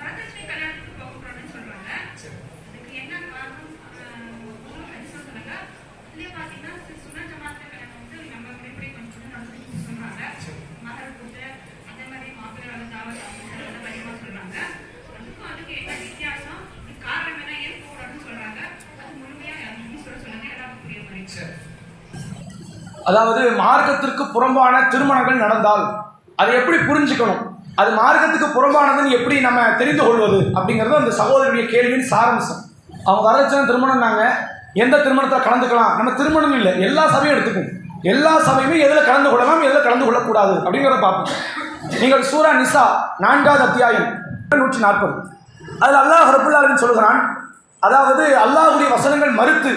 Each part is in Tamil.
வரதட்சணை கல்யாணத்துக்கு போகக்கூடாதுன்னு சொல்றாங்க. அதுக்கு என்ன காரணம்? சொல்லுங்க. இதுலயே பாத்தீங்கன்னா சுன்னா ஜமாத் கல்யாணம் வந்து நம்ம எப்படி கொஞ்சம் நடந்துட்டு சொல்றாங்க. மகள் கூட்டு அதே மாதிரி மாப்பிள்ளை தாவல் அதிகமா சொல்றாங்க. அதுக்கு என்ன வித்தியாசம்? காரணம் என்ன? ஏன் போகக்கூடாதுன்னு சொல்றாங்க? அது முழுமையா சொல்லுங்க. எல்லாரும் புரிய மாதிரி. அதாவது மார்க்கத்திற்கு புறம்பான திருமணங்கள் நடந்தால் அதை எப்படி புரிஞ்சுக்கணும், அது மார்க்கத்துக்கு புறம்பானதுன்னு எப்படி நம்ம தெரிந்து கொள்வது அப்படிங்கிறது அந்த சகோதரருடைய கேள்வியின் சாராம்சம். அவங்க வரதட்சணை திருமணம்னாங்க, எந்த திருமணத்தில் கலந்துக்கலாம், நம்ம திருமணம் இல்லை எல்லா சபையும் எடுத்துக்கும், எல்லா சபையுமே எதில் கலந்து கொள்ளலாம் எதில் கலந்து கொள்ளக்கூடாது அப்படிங்கிறத பார்ப்போம். நீங்கள் சூரா நிசா 4வது அத்தியாயம் 140 அதில் அல்லாஹ் ரப்புல் ஆலமீன் சொல்கிறான், அதாவது அல்லாஹ்வுடைய வசனங்கள் மறுத்து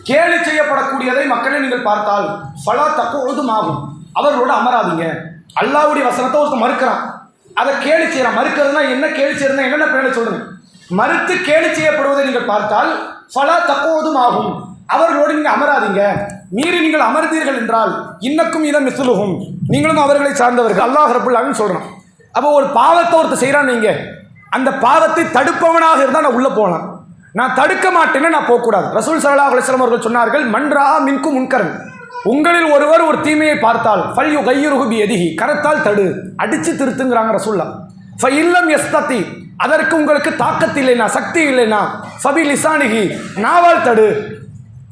கேலி செய்யப்படக்கூடியதை மக்களை நீங்கள் பார்த்தால் ஃபலா தக்குதும் ஆகும், அவர்களோட அமராதீங்க. அல்லாஹ்வுடைய வசனத்தை ஒருத்தர் மறுக்கிறான், அதை கேலி செய்யறான். மறுக்கிறதுனா என்ன, கேலி செய்யறதுனா என்னென்ன பேரை சொல்லுங்க. மறுத்து கேலி செய்யப்படுவதை நீங்கள் பார்த்தால் ஃபலா தக்குதும் ஆகும், அவர்களோடு நீங்கள் அமராதீங்க. மீறி நீங்கள் அமர்ந்தீர்கள் என்றால் இன்னக்கும் இதை மிஸ்லுகும், நீங்களும் அவர்களை சார்ந்தவர்கள் அல்லாஹ் ரப்புல் ஆலமீன் சொல்றான். அப்போ ஒரு பாவத்தை ஒருத்தர் செய்யறான், நீங்க அந்த பாவத்தை தடுப்பவனாக இருந்தால் நான் உள்ள போகலாம், நான் தடுக்க மாட்டேன்னு நான் போகக்கூடாது. ரசூல் ஸல்லல்லாஹு அலைஹி வஸல்லம் அவர்கள் சொன்னார்கள், மன்ரா மின்கும் முன்கரன், உங்களில் ஒருவர் ஒரு தீமையை பார்த்தால் ஃபல்யு கையுருகு பியதிஹி, கரத்தால் தடு, அடிச்சு திருத்துங்கிறாங்க ரசூல்லா. ஃபஇல்லம் யஸ்ததி, அதற்கு உங்களுக்கு தாக்கத்து இல்லைனா சக்தி இல்லைனா ஃபபி லிசானிஹி, நாவால் தடு.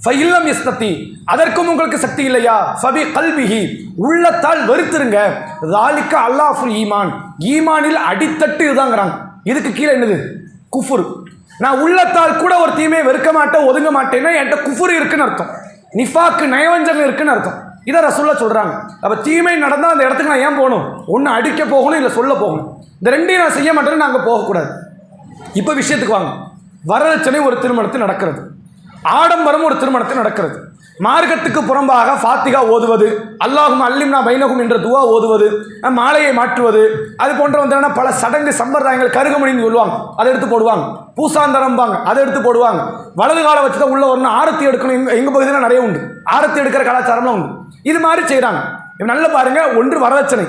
ஃபஇல்லம் யஸ்ததி, அதற்கும் உங்களுக்கு சக்தி இல்லையா ஃபபி கல்பிஹி, உள்ளத்தால் வெறுத்துருங்க. ஸாலிக அல்லாஹுல் ஈமான், ஈமானில் அடித்தட்டு இதுதாங்கிறாங்க. இதுக்கு கீழே என்னது? குஃபுர். நான் உள்ளத்தால் கூட ஒரு தீமையை வெறுக்க மாட்டேன் ஒதுங்க மாட்டேன்னா என்கிட்ட குஃபுர் இருக்குன்னு அர்த்தம், நிஃபாக்கு நயவஞ்சகம் இருக்குன்னு அர்த்தம். இதை ரசூலுல்லாஹ் சொல்றாங்க. அப்போ தீமை நடந்தால் அந்த இடத்துக்கு நான் ஏன் போகணும்? ஒன்று அடிக்க போகணும், இல்லை சொல்ல போகணும். இந்த ரெண்டையும் நான் செய்ய மாட்டேன்னு நாங்கள் போகக்கூடாது. இப்போ விஷயத்துக்கு வாங்க. வரதட்சணை ஒரு திருமணத்தில் நடக்கிறது, ஆடம்பரம் ஒரு திருமணத்தில் நடக்கிறது. மார்க்கத்துக்கு புறம்பாக ஃபாத்திகா ஓதுவது, அல்லாஹும் அல்லிம்னா பைனகும் என்ற துவா ஓதுவது, மாலையை மாற்றுவது, அது போன்ற வந்து பல சடங்கு சம்பிரதாயங்கள், கருகமணின்னு சொல்லுவாங்க, அதை எடுத்து போடுவாங்க. பூசாந்தரம்பாங்க, அதை எடுத்து போடுவாங்க. வலது காலை வச்சு தான் உள்ள வரணும், ஆரத்தி எடுக்கணும். எங்கள் பகுதியில் நிறைய உண்டு, ஆரத்தி எடுக்கிற கலாச்சாரம்லாம் உண்டு. இது மாதிரி செய்கிறாங்க. நல்ல பாருங்க, ஒன்று வரதட்சணை,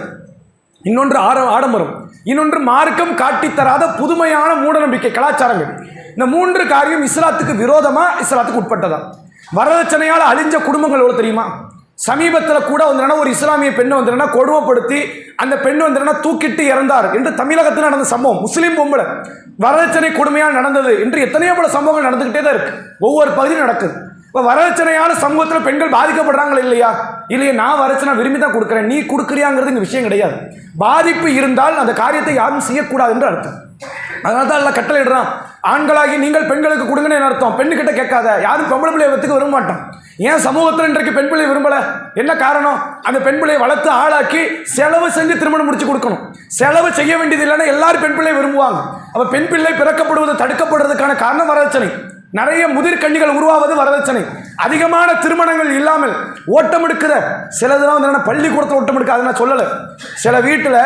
இன்னொன்று ஆடம்பரம், இன்னொன்று மார்க்கம் காட்டித்தராத புதுமையான மூடநம்பிக்கை கலாச்சாரங்கள். இந்த மூன்று காரியம் இஸ்லாத்துக்கு விரோதமா, இஸ்லாத்துக்கு உட்பட்டதா? வரதட்சணையால் அழிஞ்ச குடும்பங்கள் எவ்வளோ தெரியுமா? சமீபத்தில் கூட வந்து ஒரு இஸ்லாமிய பெண்ணை வந்து கொடுமைப்படுத்தி அந்த பெண் வந்து தூக்கிட்டு இறந்தார் என்று தமிழகத்தில் நடந்த சம்பவம். முஸ்லீம் பொம்பளை வரதட்சணை கொடுமையால் நடந்தது என்று எத்தனையோ பல சம்பவங்கள் நடந்துக்கிட்டே தான் இருக்கு, ஒவ்வொரு பகுதியும் நடக்குது. இப்போ வரதட்சணையான சமூகத்தில் பெண்கள் பாதிக்கப்படுறாங்களா இல்லையா? இல்லையே, நான் வரதட்சணை விரும்பி தான் கொடுக்குறேன், நீ கொடுக்குறியாங்கிறது இங்கே விஷயம் கிடையாது. பாதிப்பு இருந்தால் அந்த காரியத்தை யாரும் செய்யக்கூடாது என்று அர்த்தம். அதனால தான் எல்லாம் கட்டளை இடுறான், ஆண்களாகி நீங்கள் பெண்களுக்கு கொடுங்கன்னு அர்த்தம். பெண்ணுக்கிட்ட கேட்காத, யாரும் பொம்பளை பிள்ளையை வச்சுக்க விரும்ப மாட்டோம். ஏன் சமூகத்தில் இன்றைக்கு பெண் பிள்ளை விரும்பலை? என்ன காரணம்? அந்த பெண் பிள்ளையை வளர்த்து ஆளாக்கி செலவு செஞ்சு திருமணம் முடிச்சு கொடுக்கணும். செலவு செய்ய வேண்டியது இல்லைன்னா எல்லாரும் பெண் பிள்ளை விரும்புவாங்க. அப்போ பெண் பிள்ளை பிறக்கப்படுவது தடுக்கப்படுறதுக்கான காரணம் வரதட்சணை. நிறைய முதிர்கண்ணிகள் உருவாவது வரதட்சணை. அதிகமான திருமணங்கள் இல்லாமல் ஓட்டம் எடுக்கிற சிலதெல்லாம் வந்து பள்ளிக்கூடத்தில் ஓட்டம் எடுக்காது நான் சொல்லலை. சில வீட்டில்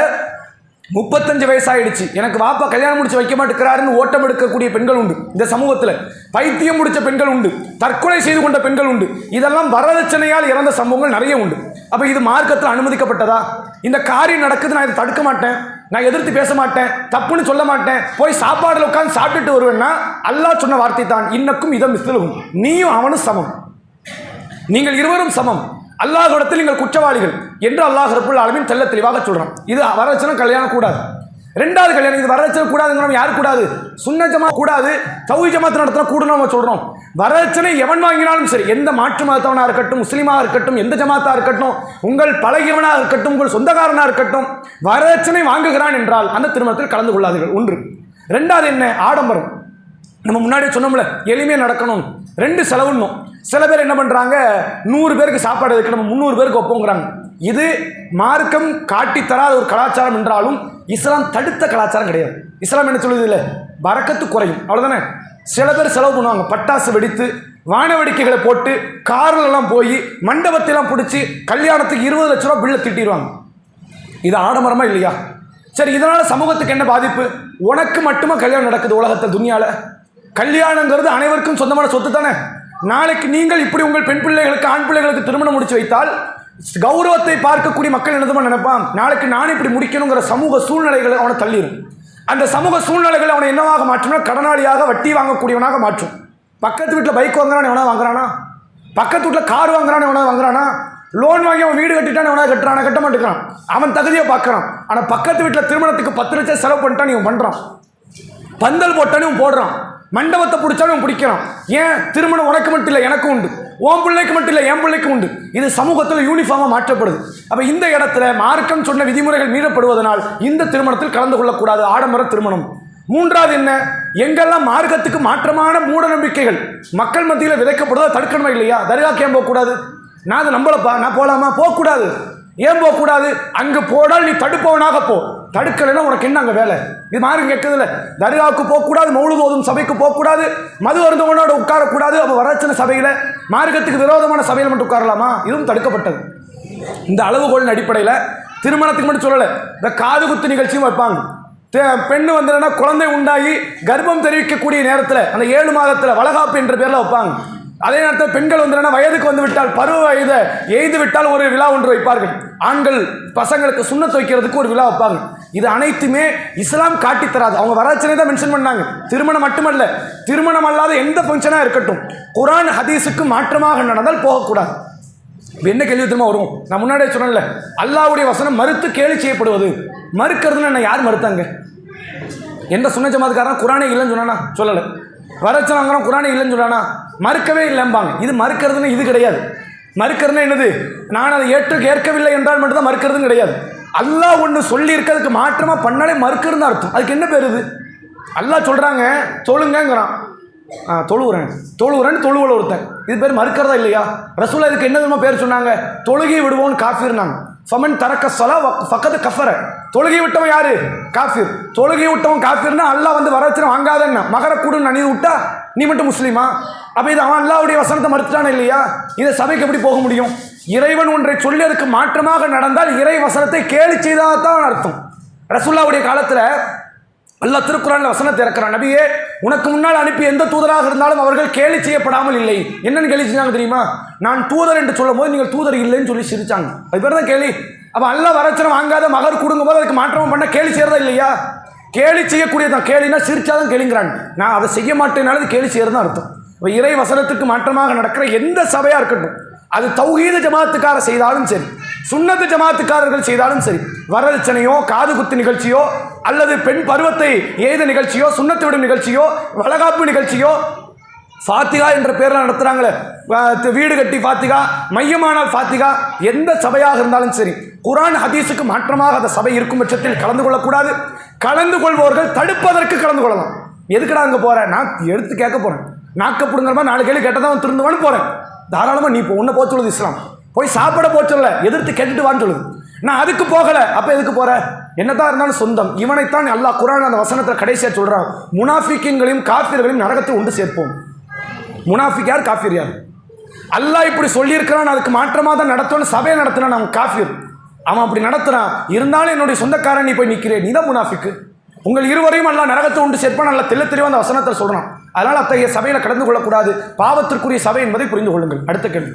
35 வயசாயிடுச்சு, எனக்கு வாப்பா கல்யாணம் முடிச்சு வைக்க மாட்டேங்கிறாருன்னு ஓட்டம் எடுக்கக்கூடிய பெண்கள் உண்டு. இந்த சமூகத்தில் பைத்தியம் முடிச்ச பெண்கள் உண்டு, தற்கொலை செய்து கொண்ட பெண்கள் உண்டு. இதெல்லாம் வரதட்சணையால் இறந்த சம்பவங்கள் நிறைய உண்டு. அப்போ இது மார்க்கத்தில் அனுமதிக்கப்பட்டதா? இந்த காரியம் நடக்குது, நான் இதை தடுக்க மாட்டேன், நான் எதிர்த்து பேச மாட்டேன், தப்புன்னு சொல்ல மாட்டேன், போய் சாப்பாடுல உட்காந்து சாப்பிட்டுட்டு வருவேன்னா அல்லாஹ் சொன்ன வார்த்தை தான், இன்னக்கும் இதை மிஸ்லுகும், நீயும் அவனும் சமம், நீங்கள் இருவரும் சமம், அல்லாஹ்விடத்தில் நீங்கள் குற்றவாளிகள் என்று அல்லாஹ் ரப்புல் ஆலமீன் தெள்ள தெளிவாக சொல்றான். இது வரதட்சணை கல்யாணம் கூடாது. ரெண்டாவது கல்யாணம், இது வரதட்சணை கூடாதுங்கிறோம். யார் கூடாது? சுன்ன ஜமாத் கூடாது, தௌஹீத் ஜமாத் நடத்தினா கூடணும் நம்ம சொல்றோம். வரதட்சணை எவன் வாங்கினாலும் சரி, எந்த மாற்று மதத்தவனா இருக்கட்டும், முஸ்லீமாக இருக்கட்டும், எந்த ஜமாத்தா இருக்கட்டும், உங்கள் பழகியவனா இருக்கட்டும், உங்கள் சொந்தக்காரனா இருக்கட்டும், வரதட்சணை வாங்குகிறான் என்றால் அந்த திருமணத்தில் கலந்து கொள்ளாதீர்கள். ஒன்று. ரெண்டாவது என்ன? ஆடம்பரம். நம்ம முன்னாடி சொன்னோம்ல, எளிமையாக நடக்கணும், ரெண்டு செலவுன்னும். சில பேர் என்ன பண்ணுறாங்க, 100 பேருக்கு சாப்பாடு இருக்கு, நம்ம 300 பேருக்கு ஒப்போங்கிறாங்க. இது மார்க்கம் காட்டித்தராத ஒரு கலாச்சாரம் என்றாலும் இஸ்லாம் தடுத்த கலாச்சாரம் கிடையாது. இஸ்லாம் என்ன சொல்லுது? இல்லை, பரக்கத்து குறையும், அவ்வளோதானே. சில பேர் செலவு பண்ணுவாங்க, பட்டாசு வெடித்து வானவெடிக்கைகளை போட்டு கார்லெல்லாம் போய் மண்டபத்தையெல்லாம் பிடிச்சி கல்யாணத்துக்கு 20 லட்ச ரூபா பில்லை திட்டிடுவாங்க. இது ஆடம்பரமா இல்லையா? சரி, இதனால் சமூகத்துக்கு என்ன பாதிப்பு? உனக்கு மட்டுமா கல்யாணம் நடக்குது உலகத்தில், துனியாவில்? கல்யாணங்கிறது அனைவருக்கும் சொந்தமான சொத்து தானே. நாளைக்கு நீங்கள் இப்படி உங்கள் பெண் பிள்ளைகளுக்கு, ஆண் பிள்ளைகளுக்கு திருமணம் முடிச்சு வைத்தால் கௌரவத்தை பார்க்கக்கூடிய மக்கள் என்னதுமா நினைப்பான், நாளைக்கு நான் இப்படி முடிக்கணுங்கிற சமூக சூழ்நிலைகளை அவனை தள்ளிடும். அந்த சமூக சூழ்நிலைகளை அவனை என்னவாக மாற்றும்னா கடனாளியாக, வட்டி வாங்கக்கூடியவனாக மாற்றும். பக்கத்து வீட்டில் பைக் வாங்குறான் எவனா வாங்குறானா, பக்கத்து வீட்டில் கார் வாங்குறான் எவனா வாங்குறானா, லோன் வாங்கி அவன் வீடு கட்டிட்டான் எவனா கட்டுறானா, கட்ட மாட்டேங்கிறான். அவன் தகுதியை பார்க்குறான். ஆனால் பக்கத்து வீட்டில் திருமணத்துக்கு 10 லட்சம் செலவு பண்ணிட்டான் இவன் பண்ணுறான், பந்தல் போட்டானே இவன் போடுறான், மண்டபத்தை பிடிச்சாலும் இவன் பிடிக்கிறான். ஏன்? திருமணம் உனக்கு மட்டும் இல்லை எனக்கும் உண்டு, உன் பிள்ளைக்கு மட்டும் இல்லை என் பிள்ளைக்கு உண்டு. இது சமூகத்தில் யூனிஃபார்மாக மாற்றப்படுது. அப்போ இந்த இடத்துல மார்க்கம் சொன்ன விதிமுறைகள் மீறப்படுவதனால் இந்த திருமணத்தில் கலந்து கொள்ளக்கூடாது, ஆடம்பர திருமணம். மூன்றாவது என்ன, எங்கெல்லாம் மார்க்கத்துக்கு மாற்றமான மூட நம்பிக்கைகள் மக்கள் மத்தியில் விதைக்கப்படுவதை தடுக்கணுமா இல்லையா? தர்காக்கு ஏன் போகக்கூடாது? நான் அதை நம்பலப்பா, நான் போகலாமா? போகக்கூடாது. ஏன் போகக்கூடாது? அங்கே போடால் நீ தடுப்பவனாக போ, தடுக்கலைன்னா உனக்கு என்ன அங்கே வேலை? இது மார்க்கம் கேட்குதுல்ல. தர்காவுக்கு போகக்கூடாது, மௌலுது ஓதும் சபைக்கு போகக்கூடாது, மது அருந்தவனோட உட்காரக்கூடாது. அப்போ வரச்சன சபையில் மார்க்கத்துக்கு விரோதமான சபையில் மட்டும் உட்காரலாமா? இதுவும் தடுக்கப்பட்டது. இந்த அளவுகோலின் அடிப்படையில் திருமணத்துக்கு மட்டும் சொல்லலை, இந்த காது குத்து நிகழ்ச்சியும் வைப்பாங்க. பெண்ணு வந்து குழந்தை உண்டாகி கர்ப்பம் தெரிவிக்கக்கூடிய நேரத்தில் அந்த 7 மாதத்தில் வளகாப்பு என்ற பேரில் வைப்பாங்க. அதே நேரத்தில் பெண்கள் வந்து வயதுக்கு வந்து விட்டால், பருவ வயதை எய்து விட்டால் ஒரு விழா ஒன்று வைப்பார்கள். ஆண்கள் பசங்களுக்கு சுண்ணத் வைக்கிறதுக்கு ஒரு விழா வைப்பாங்க. இது அனைத்துமே இஸ்லாம் காட்டி தராது. அவங்க வரச்சனை தான் மென்ஷன் பண்ணாங்க. திருமணம் மட்டுமல்ல, திருமணம் அல்லாத எந்த ஃபங்க்ஷனாக இருக்கட்டும் குர்ஆன் ஹதீஸுக்கு மாற்றமாக நடந்தால் போகக்கூடாது. என்ன கேள்வி திரும்ப வரும்? நான் முன்னாடியே சொன்னேன்ல, அல்லாஹ்வுடைய வசனம் மறுத்து கேலி செய்யப்படுவது. மறுக்கிறதுன்னு என்ன யார் மறுத்தாங்க? எந்த சுன்ன ஜமாத்துக்காரன் குர்ஆனே இல்லைன்னு சொன்னானா? சொல்லலை. வரச்சனை வாங்குறோம் குர்ஆனே இல்லைன்னு சொன்னானா? மறுக்கவே இல்லைம்பாங்க. இது மறுக்கிறதுன்னு இது கிடையாது. மறுக்கிறதுனா என்னது? நான் அதை ஏற்கவில்லை என்றால் மட்டும்தான் மறுக்கிறதுன்னு கிடையாது. அல்லாஹ் ஒன்று சொல்லி இருக்கிறதுக்கு மாற்றமாக பண்ணாலே மறுக்கிறதுன்னு அர்த்தம். அதுக்கு என்ன பேர்? இது அல்லாஹ் சொல்கிறாங்க தொழுங்கங்கிறான், தொழுவுறேன்னு தொழுவல ஒருத்தன், இது பேர் மறுக்கிறதா இல்லையா? ரசூலா இதுக்கு என்ன விதமாக பேர் சொன்னாங்க? தொழுகை விடுவோன்னு காஃபிர்னாங்க. ஃபமன் தரக்க ஸலா ஃபக்கத் கஃபர. தொழுகை விட்டவன் யாரு? காஃபிர். தொழுகை விட்டவன் காஃபிர்னா அல்லாஹ் வந்து வரவச்சனை வாங்காதன்னா மகரக்கூடுன்னு அணிந்து விட்டா நீ மட்டும் முஸ்லீமா? அப்போ இது அவன் அல்லாஹ்வுடைய வசனத்தை மறுத்துட்டானே இல்லையா? இதை சபைக்கு எப்படி போக முடியும்? இறைவன் ஒன்றை சொல்லி அதுக்கு மாற்றமாக நடந்தால் இறை வசனத்தை கேலி செய்தாதான் அர்த்தம். ரசூலுல்லாஹ்வுடைய காலத்தில் அல்லாஹ் திருக்குர்ஆன்ல வசனத்தை இறக்குறான், நபியே உனக்கு முன்னால் அனுப்பி எந்த தூதராக இருந்தாலும் அவர்கள் கேலி செய்யப்படாமல் இல்லை. என்னன்னு கேலி செஞ்சாங்க தெரியுமா? நான் தூதர் என்று சொல்லும் போது நீங்கள் தூதர் இல்லைன்னு சொல்லி சிரிச்சாங்க. அது பேர் தான் கேலி. அப்போ அல்லாஹ் வரச்சனை வாங்காத மகர் கொடுங்கும் போது அதுக்கு மாற்றமாக பண்ண கேலி செய்யறதா இல்லையா? கேலி செய்யக்கூடியதான். கேலினா சிரிச்சாதான் கேலிங்கிறாங்க. நான் அதை செய்ய மாட்டேனாலும் கேலி செய்யறதுதான் அர்த்தம். இப்போ இறை வசனத்துக்கு மாற்றமாக நடக்கிற எந்த சபையாக இருக்கட்டும், அது தௌஹீது ஜமாத்துக்காரர் செய்தாலும் சரி, சுன்னத்து ஜமாத்துக்காரர்கள் செய்தாலும் சரி, வரதட்சணையோ காது குத்து நிகழ்ச்சியோ அல்லது பெண் பருவத்தை எய்த நிகழ்ச்சியோ, சுன்னத்து விடும் நிகழ்ச்சியோ, வளகாப்பு நிகழ்ச்சியோ, ஃபாத்திகா என்ற பேரில் நடத்துகிறாங்களே, வீடு கட்டி ஃபாத்திகா, மையமானால் ஃபாத்திகா, எந்த சபையாக இருந்தாலும் சரி குர்ஆன் ஹதீஸுக்கு மாற்றமாக அந்த சபை இருக்கும் பட்சத்தில் கலந்து கொள்ளக்கூடாது. கலந்து கொள்பவர்கள் தடுப்பதற்கு கலந்து கொள்ளலாம். எதுக்குடா அங்கே போகிறேன்? நான் எடுத்து கேட்க போகிறேன், நாக்கப்படுங்கிற மாதிரி 4 கேள்வி கேட்டதான் திருந்துவான்னு போகிறேன். தாராளமாக நீ இப்போ உன்னை போக சொல்லுது இஸ்லாம். போய் சாப்பிட போக சொல்ல, எதிர்த்து கேட்டுட்டு வான்னு சொல்லுது. நான் அதுக்கு போகலை. அப்போ எதுக்கு போகிற? என்னதான் இருந்தாலும் சொந்தம். இவனைத்தான் அல்லாஹ் குர்ஆன் அந்த வசனத்தில் கடைசியாக சொல்கிறான், முனாஃபிக்கீன்களையும் காஃபிர்களையும் நரகத்தை ஒன்று சேர்ப்போம். முனாஃபிக் யார்? காஃபிர் யார்? அல்லாஹ் இப்படி சொல்லியிருக்கிறான், அதுக்கு மாற்றமாக தான் நடத்தணும்னு சபையை நடத்தினான். அவன் காஃபிர். அவன் அப்படி நடத்துகிறான். இருந்தாலும் என்னுடைய சொந்தக்காரன் நீ போய் நிற்கிறேன், நீ தான் முனாஃபிக்கு. உங்கள் இருவரையும் அல்லாஹ் நரகத்தை உண்டு சேர்ப்பான். நல்லா தெளிவாக அந்த வசனத்தில் சொல்கிறான். அதனால் அத்தகைய சபையில் கடந்து கொள்ளக்கூடாது. பாவத்திற்குரிய சபை என்பதை புரிந்து கொள்ளுங்கள். அடுத்த கேள்வி.